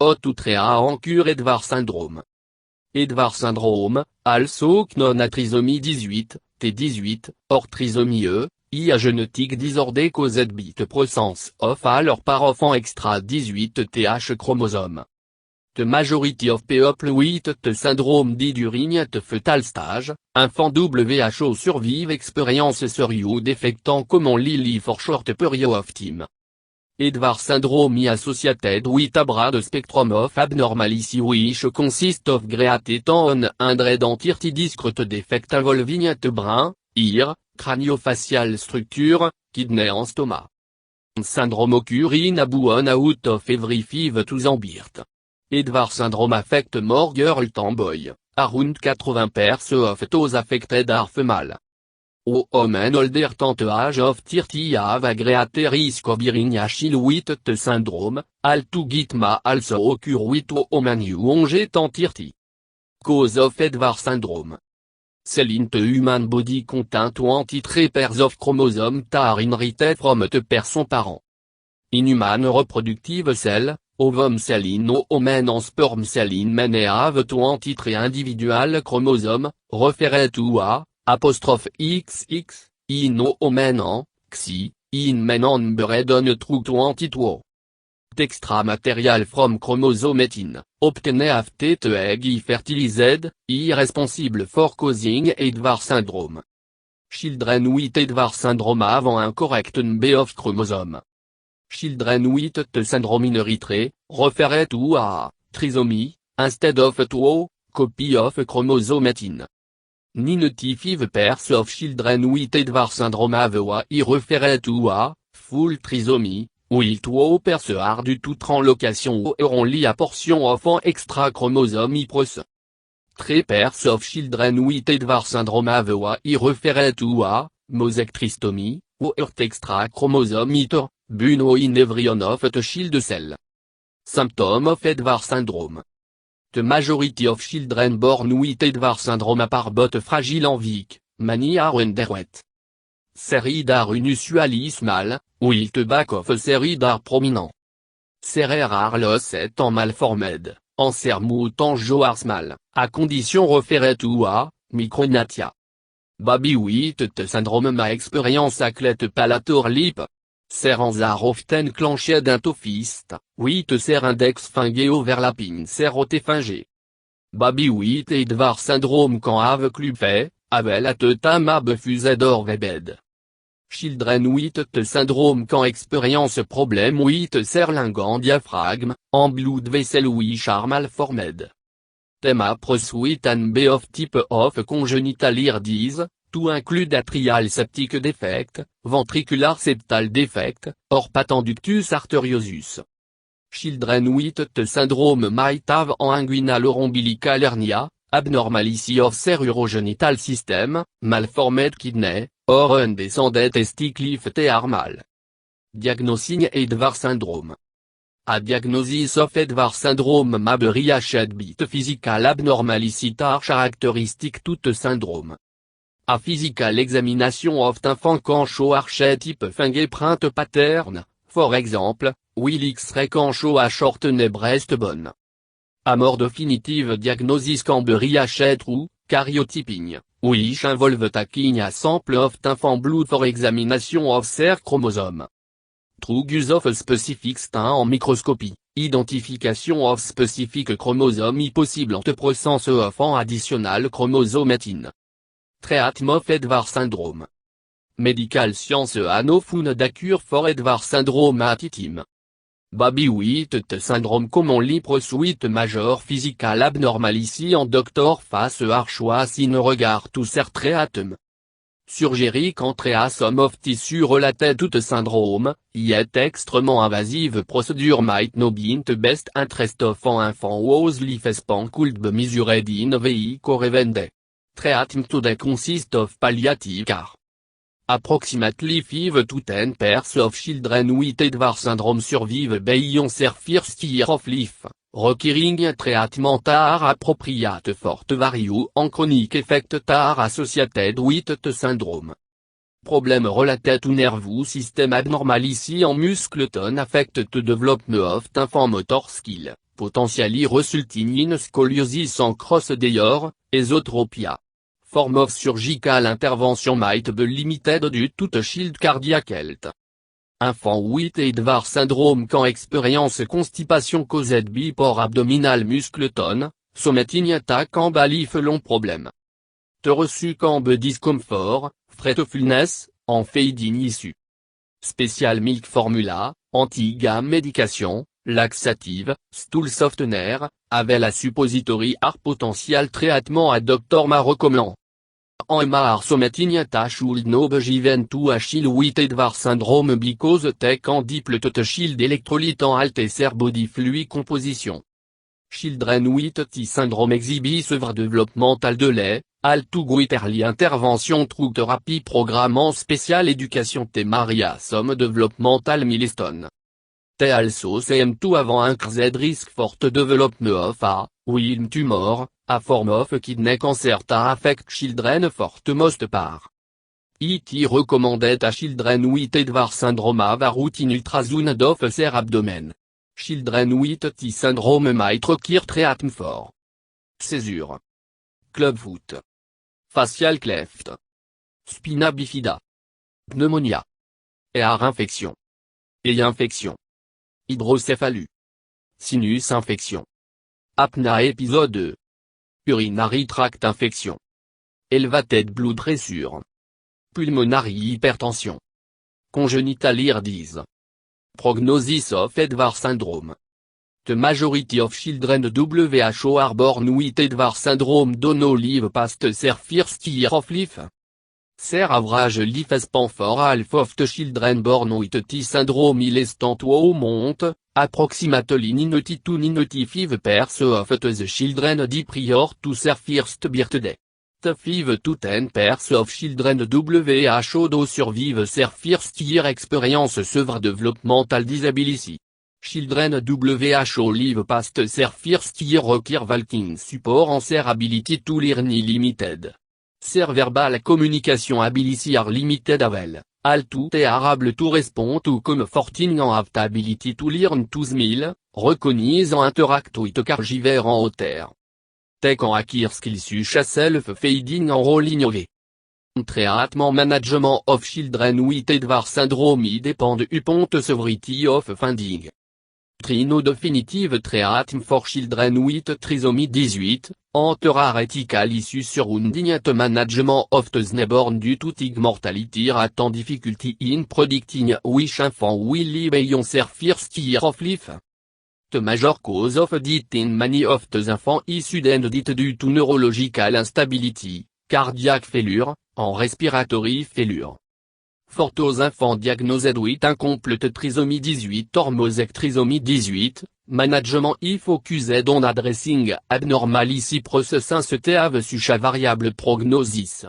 Outrea en cure Edwards syndrome. Edwards syndrome, also known as trisomy 18, T18, or trisomy E, is a genetic disorder caused by the presence of all or part of an extra 18 Th chromosome. The majority of people with the syndrome die during the fetal stage. Enfants WHO survive experience serious defectant commonly live for short period of time. Edwards syndrome is associated with a broad spectrum of abnormalities which consist of greater than 130 discrete defects involving the brain, ear, craniofacial structure, kidney and stomach. Syndrome occurs in about 1 out of every 5 to birth. Edwards syndrome affect more girls than boys, around 80% of those affected are female. Women older than the age of 30 have a greater risk of being a child with the syndrome, altogether may also occur with women younger than 30. Cause of Edwards syndrome. Cell in the human body contain 23 pairs of chromosomes that are inherited from the person parent. In human reproductive cell, ovum cell in women and sperm cell in men have 23 individual chromosomes, referred to a XX, in women and XY, in men and bred on true 22. Extra material from chromosome 18, obtained after the egg is fertilized, is responsible for causing Edwards syndrome. Children with Edwards syndrome have an incorrect number of chromosomes. Children with the syndrome inherited, referred to a trisomy, instead of 2 copy of chromosome 18. 95 pairs of children with Edwards syndrome have a is referred to a full trisomy, while 2 pairs are due to translocation or only a portion of an extra chromosome is present. 3 pairs of children with Edwards syndrome have a is referred to a mosaic trisomy, or extra chromosome is buno in every one of the child cell. Symptom of Edwards syndrome. The majority of children born with Edwards syndrome are but fragile and weak, many are underweight. Ceroid are unusually small, while the back of ceroid are prominent. Ceres are lost and malformed, and cermouth and jaw are small, a condition referred to a micrognathia. Baby with the syndrome may experience a cleft palatal lip. Serrans are often clenched into fist, with their index finger overlapping their finger. Baby with Edwards syndrome can have clubfait, avel at the time fused or webbed. Children with the syndrome can experience problem with their lung and diaphragm, and blood vessel which are malformed. Them are with an B of type of congenital ear disease, to include atrial septic defect, ventricular septal defect, or patenductus arteriosus. Children with the syndrome might have an inguinal or umbilical hernia, abnormality of their urogenital system, malformed kidney, or undescended testicle if they are male. Diagnosing Edwards syndrome. A diagnosis of Edwards syndrome may be reached by the physical abnormalities that are characteristic to the syndrome. A physical examination of infant can show archetype fingerprint pattern, for example, will X-ray can show a shortened breastbone. A more definitive diagnosis can be reached through karyotyping, which involve taking a sample of infant blood for examination of their chromosome. Through use of specific stain en microscopy, identification of specific chromosome is possible and the presence of an additional chromosome 18. Treatment of Edwards syndrome. Medical science has no found a cure for Edwards syndrome at time. Baby with the syndrome commonly present major physical abnormality and doctor face a choice in regard to their treatment. Surgery can treat some of tissue related to the syndrome, yet extremely invasive procedure might not be in the best interest of an infant whose lifespan could be measured in weeks or even days. Treatment today consists of palliative care. Approximately 5 to 10 pairs of children with Edwards syndrome survive beyond their first year of life, requiring treatment that are appropriate for the various and chronic effects that are associated with the syndrome. Problem related to nervous system abnormality and muscle tone affect the development of infant motor skill, potentially resulting in scoliosis and cross-deor, esotropia. Form of surgical intervention might be limited due to the shield cardiac health. Enfant with Edwards syndrome can experience constipation caused by poor abdominal muscle tone, something attack can be long problem. Te reçu can be discomfort, fretfulness, en feeding issue. Special milk formula, anti-gam medication, laxative, stool softener, avec la suppository are potential treatment à Dr. recommend. En MR something attack should no be given to a child with Edwards syndrome because they can deplete the shield electrolyte and alter body fluid composition. Children with T syndrome exhibit severe developmental delay, all to go early intervention through therapy programme en spécial éducation Maria some developmental milestone. They also seem to have increased risk for the development of a Wilm tumor, a form of kidney cancer that affect children for the most part. It recommended a children with Edwards syndrome have a routine ultrasound of their abdomen. Children with T syndrome might require treatment for seizure, clubfoot, facial cleft, spina bifida, pneumonia, ear infection, eye infection, hydrocéphalie, sinus infection, apnea épisode 2, urinary tract infection, elevated blood pressure, pulmonary hypertension, congenital ear disease. Prognosis of Edwards syndrome. The majority of children WHO are born with Edwards syndrome do not live past their first year of life. Their average lifespan for half of the children born with T syndrome is less than 2 months, approximately 92 to 95% of the children die prior to their first birthday. 5 to 10% of children WHO do survive their first year experience severe developmental disability. Children WHO live past their first year require walking support and their ability to learn is limited. Their verbal communication ability are limited as well, although they are able to respond to comforting and have the ability to learn to smile, recognize and interact with caregivers en hauteur. They can acquire skills such as self-feeding and rolling over. Treatment management of children with Edwards syndrome depend upon the severity of finding. No definitive treatment for children with trisomy 18, and theoretical issues surrounding the management of the newborn due to tig mortality rate and difficulty in predicting which infant will live beyond their first year of life. The major cause of death in many of the infants is sudden death due to neurological instability, cardiac failure, and respiratory failure. For those infants diagnosed with incomplete trisomy 18 or mosaic trisomy 18, management is focused on addressing abnormality process since they have such a variable prognosis.